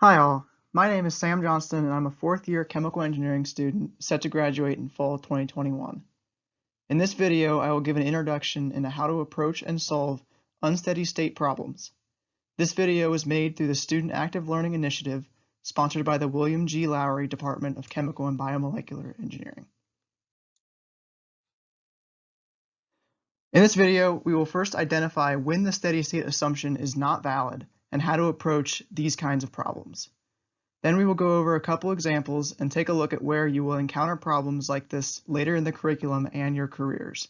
Hi all, my name is Sam Johnstone and I'm a fourth year chemical engineering student set to graduate in fall 2021. In this video, I will give an introduction into how to approach and solve unsteady state problems. This video was made through the Student Active Learning Initiative sponsored by the William G. Lowry Department of Chemical and Biomolecular Engineering. In this video, we will first identify when the steady state assumption is not valid and how to approach these kinds of problems. Then we will go over a couple examples and take a look at where you will encounter problems like this later in the curriculum and your careers.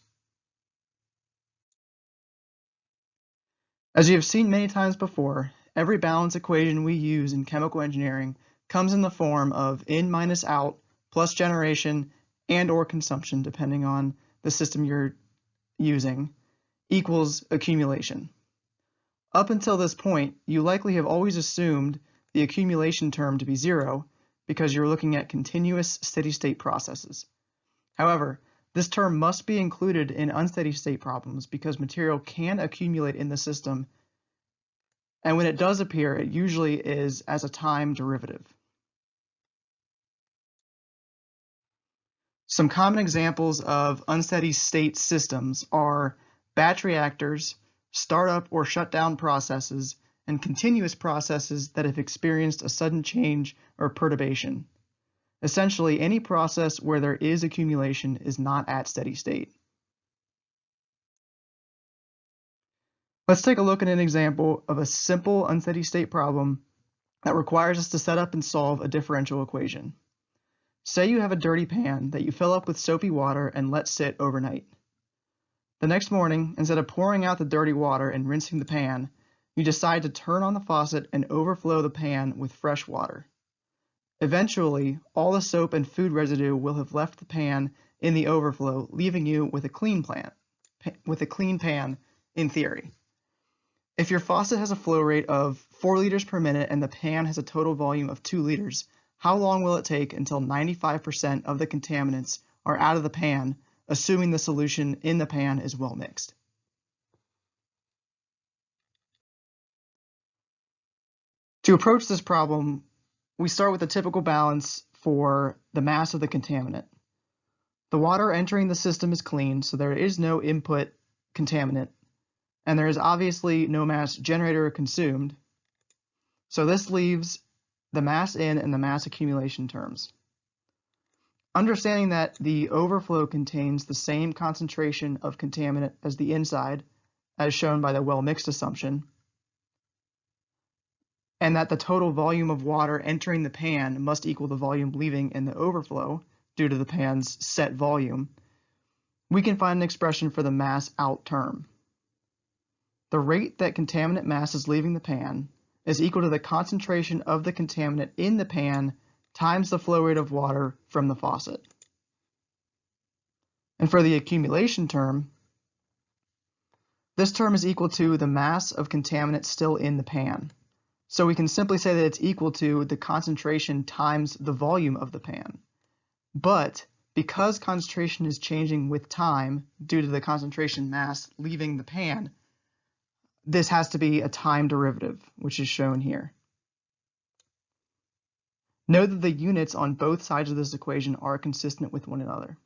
As you have seen many times before, every balance equation we use in chemical engineering comes in the form of in minus out plus generation and or consumption, depending on the system you're using, equals accumulation. Up until this point, you likely have always assumed the accumulation term to be zero because you're looking at continuous steady-state processes. However, this term must be included in unsteady state problems because material can accumulate in the system, and when it does appear, it usually is as a time derivative. Some common examples of unsteady state systems are batch reactors, startup or shutdown processes, and continuous processes that have experienced a sudden change or perturbation. Essentially, any process where there is accumulation is not at steady state. Let's take a look at an example of a simple unsteady state problem that requires us to set up and solve a differential equation. Say you have a dirty pan that you fill up with soapy water and let sit overnight. The next morning, instead of pouring out the dirty water and rinsing the pan, you decide to turn on the faucet and overflow the pan with fresh water. Eventually, all the soap and food residue will have left the pan in the overflow, leaving you with a clean pan in theory. If your faucet has a flow rate of 4 liters per minute and the pan has a total volume of 2 liters, how long will it take until 95% of the contaminants are out of the pan, assuming the solution in the pan is well mixed? To approach this problem, we start with a typical balance for the mass of the contaminant. The water entering the system is clean, so there is no input contaminant, and there is obviously no mass generated or consumed, so this leaves the mass in and the mass accumulation terms. Understanding that the overflow contains the same concentration of contaminant as the inside, as shown by the well-mixed assumption, and that the total volume of water entering the pan must equal the volume leaving in the overflow due to the pan's set volume, we can find an expression for the mass out term. The rate that contaminant mass is leaving the pan is equal to the concentration of the contaminant in the pan times the flow rate of water from the faucet. And for the accumulation term, this term is equal to the mass of contaminant still in the pan. So we can simply say that it's equal to the concentration times the volume of the pan. But because concentration is changing with time due to the concentration mass leaving the pan, this has to be a time derivative, which is shown here. Note that the units on both sides of this equation are consistent with one another.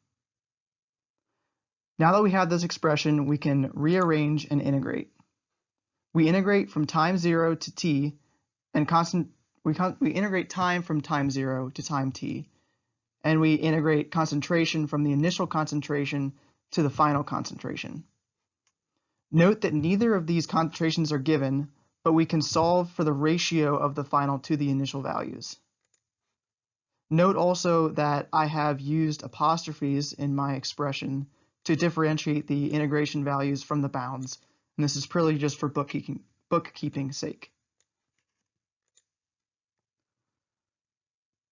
Now that we have this expression, we can rearrange and integrate. We integrate from time 0 to t, and we integrate time from time 0 to time t, and we integrate concentration from the initial concentration to the final concentration. Note that neither of these concentrations are given, but we can solve for the ratio of the final to the initial values. Note also that I have used apostrophes in my expression to differentiate the integration values from the bounds, and this is purely just for bookkeeping's sake.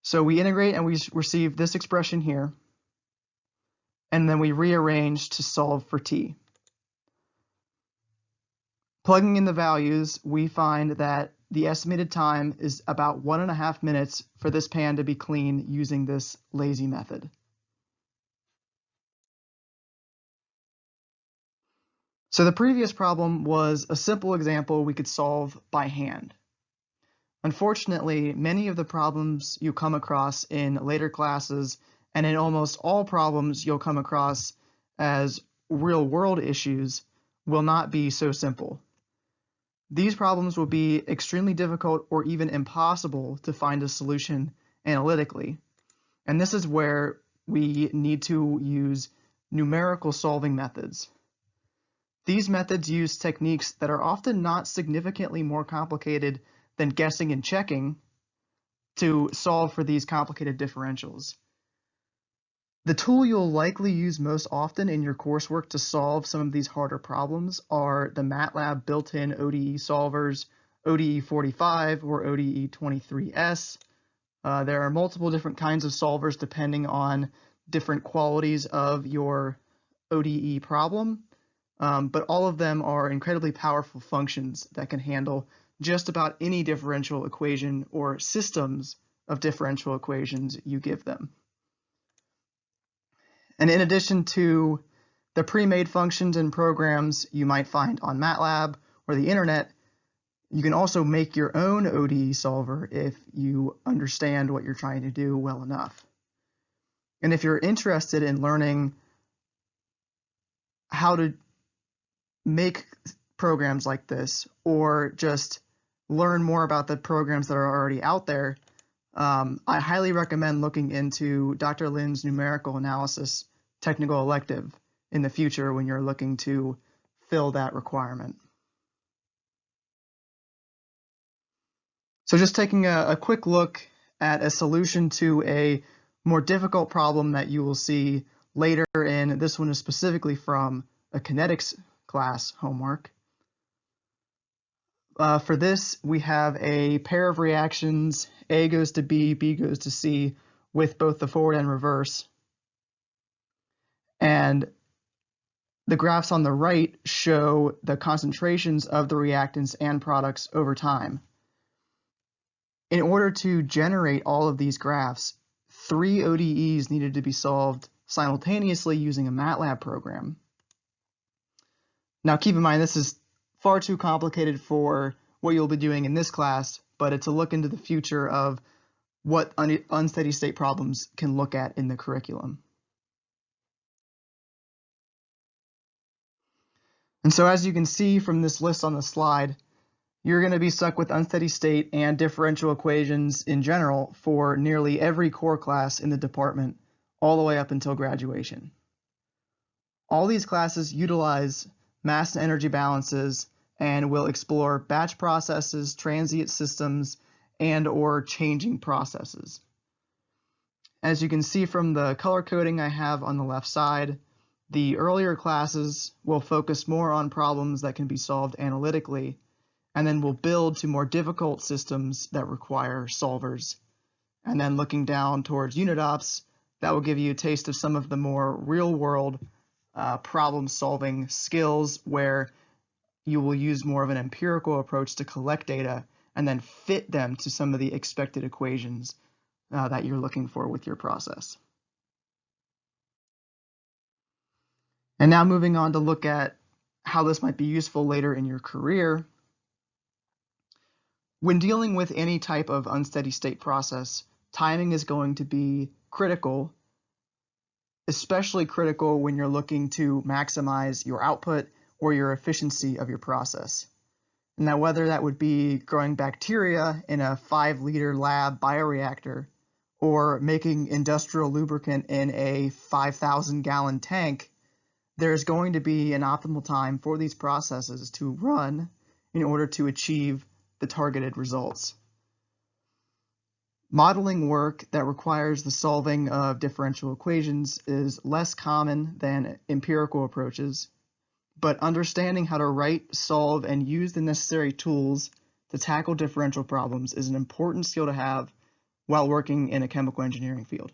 So we integrate and we receive this expression here, and then we rearrange to solve for t. Plugging in the values, we find that the estimated time is about 1.5 minutes for this pan to be clean using this lazy method. So the previous problem was a simple example we could solve by hand. Unfortunately, many of the problems you come across in later classes, and in almost all problems you'll come across as real-world issues, will not be so simple. These problems will be extremely difficult or even impossible to find a solution analytically. And this is where we need to use numerical solving methods. These methods use techniques that are often not significantly more complicated than guessing and checking to solve for these complicated differentials. The tool you'll likely use most often in your coursework to solve some of these harder problems are the MATLAB built-in ODE solvers, ODE 45 or ODE 23S. There are multiple different kinds of solvers depending on different qualities of your ODE problem, but all of them are incredibly powerful functions that can handle just about any differential equation or systems of differential equations you give them. And in addition to the pre-made functions and programs you might find on MATLAB or the internet, you can also make your own ODE solver if you understand what you're trying to do well enough. And if you're interested in learning how to make programs like this, or just learn more about the programs that are already out there, I highly recommend looking into Dr. Lin's numerical analysis technical elective in the future when you're looking to fill that requirement. So just taking a quick look at a solution to a more difficult problem that you will see later in, this one is specifically from a kinetics class homework. For this, we have a pair of reactions, A goes to B, B goes to C, with both the forward and reverse. And the graphs on the right show the concentrations of the reactants and products over time. In order to generate all of these graphs, 3 ODEs needed to be solved simultaneously using a MATLAB program. Now keep in mind, this is far too complicated for what you'll be doing in this class, but it's a look into the future of what unsteady state problems can look at in the curriculum. And so as you can see from this list on the slide, you're going to be stuck with unsteady state and differential equations in general for nearly every core class in the department, all the way up until graduation. All these classes utilize mass and energy balances and will explore batch processes, transient systems, and or changing processes. As you can see from the color coding I have on the left side, the earlier classes will focus more on problems that can be solved analytically, and then we'll build to more difficult systems that require solvers. And then looking down towards unit ops, that will give you a taste of some of the more real-world problem-solving skills where you will use more of an empirical approach to collect data and then fit them to some of the expected equations that you're looking for with your process. And now moving on to look at how this might be useful later in your career. When dealing with any type of unsteady state process, timing is going to be critical, especially critical when you're looking to maximize your output or your efficiency of your process. Now, whether that would be growing bacteria in a 5-liter lab bioreactor or making industrial lubricant in a 5,000-gallon tank, there's going to be an optimal time for these processes to run in order to achieve the targeted results. Modeling work that requires the solving of differential equations is less common than empirical approaches, but understanding how to write, solve, and use the necessary tools to tackle differential problems is an important skill to have while working in a chemical engineering field.